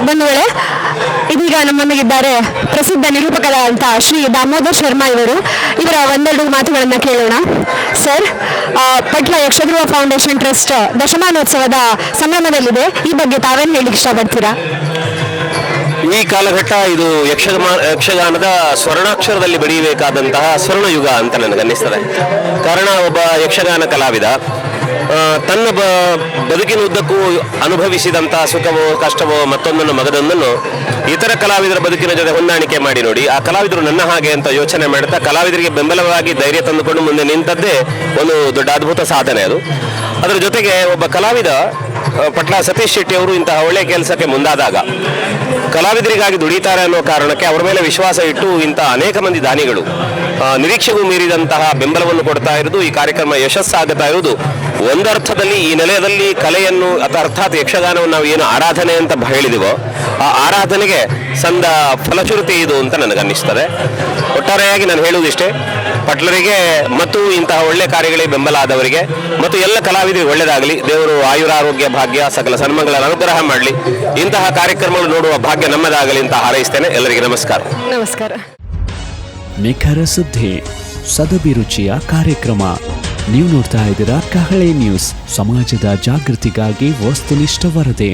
ಬಂಧುಗಳೇ, ಇದೀಗ ನಮ್ಮೊಂದಿಗಿದ್ದಾರೆ ಪ್ರಸಿದ್ಧ ನಿರೂಪಕರಾದಂಥ ಶ್ರೀ ದಾಮೋದರ್ ಶರ್ಮಾ ಇವರ ಒಂದೆರಡು ಮಾತುಗಳನ್ನು ಕೇಳೋಣ. ಸರ್, ಪಟ್ಲ ಯಕ್ಷಧ್ರುವ ಫೌಂಡೇಶನ್ ಟ್ರಸ್ಟ್ ದಶಮಾನೋತ್ಸವದ ಸಂಭ್ರಮದಲ್ಲಿದೆ. ಈ ಬಗ್ಗೆ ತಾವೇನು ಹೇಳಿಕ್ಕೆ ಇಷ್ಟಪಡ್ತೀರಾ? ಈ ಕಾಲಘಟ್ಟ ಇದು ಯಕ್ಷಗಾನದ ಸ್ವರ್ಣಾಕ್ಷರದಲ್ಲಿ ಬೆಳೆಯಬೇಕಾದಂತಹ ಸ್ವರ್ಣಯುಗ ಅಂತ ನನಗನ್ನಿಸ್ತದೆ. ಕಾರಣ, ಒಬ್ಬ ಯಕ್ಷಗಾನ ಕಲಾವಿದ ತನ್ನ ಬದುಕಿನ ಉದ್ದಕ್ಕೂ ಅನುಭವಿಸಿದಂತಹ ಸುಖವೋ ಕಷ್ಟವೋ ಮತ್ತೊಂದನ್ನು ಮಗದೊಂದನ್ನು ಇತರ ಕಲಾವಿದರ ಬದುಕಿನ ಜೊತೆ ಹೊಂದಾಣಿಕೆ ಮಾಡಿ ನೋಡಿ, ಆ ಕಲಾವಿದರು ನನ್ನ ಹಾಗೆ ಅಂತ ಯೋಚನೆ ಮಾಡ್ತಾ ಕಲಾವಿದರಿಗೆ ಬೆಂಬಲವಾಗಿ ಧೈರ್ಯ ತಂದುಕೊಂಡು ಮುಂದೆ ನಿಂತದ್ದೇ ಒಂದು ದೊಡ್ಡ ಅದ್ಭುತ ಸಾಧನೆ ಅದು. ಅದರ ಜೊತೆಗೆ ಒಬ್ಬ ಕಲಾವಿದ ಪಟ್ಲ ಸತೀಶ್ ಶೆಟ್ಟಿ ಅವರು ಇಂತಹ ಒಳ್ಳೆಯ ಕೆಲಸಕ್ಕೆ ಮುಂದಾದಾಗ ಕಲಾವಿದರಿಗಾಗಿ ದುಡಿತಾರೆ ಅನ್ನೋ ಕಾರಣಕ್ಕೆ ಅವರ ಮೇಲೆ ವಿಶ್ವಾಸ ಇಟ್ಟು ಇಂತಹ ಅನೇಕ ಮಂದಿ ದಾನಿಗಳು ನಿರೀಕ್ಷೆಗೂ ಮೀರಿದಂತಹ ಬೆಂಬಲವನ್ನು ಕೊಡ್ತಾ ಇರೋದು, ಈ ಕಾರ್ಯಕ್ರಮ ಯಶಸ್ಸಾಗುತ್ತಾ ಇರುವುದು ಒಂದರ್ಥದಲ್ಲಿ ಈ ನೆಲೆಯದಲ್ಲಿ ಕಲೆಯನ್ನು ಅರ್ಥಾತ್ ಯಕ್ಷಗಾನವನ್ನು ನಾವು ಏನು ಆರಾಧನೆ ಅಂತ ಹೇಳಿದೆವೋ ಆ ಆರಾಧನೆಗೆ ಸಂದ ಫಲಶ್ರುತಿ ಇದು ಅಂತ ನನಗನ್ನಿಸ್ತದೆ. ಒಟ್ಟಾರೆಯಾಗಿ ನಾನು ಹೇಳುವುದಿಷ್ಟೇ, ಪಟ್ಲರಿಗೆ ಮತ್ತು ಇಂತಹ ಒಳ್ಳೆ ಕಾರ್ಯಗಳಿಗೆ ಬೆಂಬಲ ಆದವರಿಗೆ ಮತ್ತು ಎಲ್ಲ ಕಲಾವಿದರಿಗೆ ಒಳ್ಳೆಯದಾಗಲಿ. ದೇವರು ಆಯುರಾರೋಗ್ಯ ಭಾಗ್ಯ ಸಕಲ ಸನ್ಮಂಗಳ ಅನುಗ್ರಹ ಮಾಡಲಿ. ಇಂತಹ ಕಾರ್ಯಕ್ರಮಗಳು ನೋಡುವ ಭಾಗ್ಯ ನಮ್ಮದಾಗಲಿ ಅಂತ ಹಾರೈಸ್ತೇನೆ. ಎಲ್ಲರಿಗೆ ನಮಸ್ಕಾರ. ನಮಸ್ಕಾರ. ನಿಖರ ಸುದ್ದಿ, ಸದಭಿರುಚಿಯ ಕಾರ್ಯಕ್ರಮ. ನೀವು ನೋಡ್ತಾ ಇದ್ದೀರಾ ಕಹಳೆ ನ್ಯೂಸ್, ಸಮಾಜದ ಜಾಗೃತಿಗಾಗಿ ವಸ್ತುನಿಷ್ಠ ವರದಿ.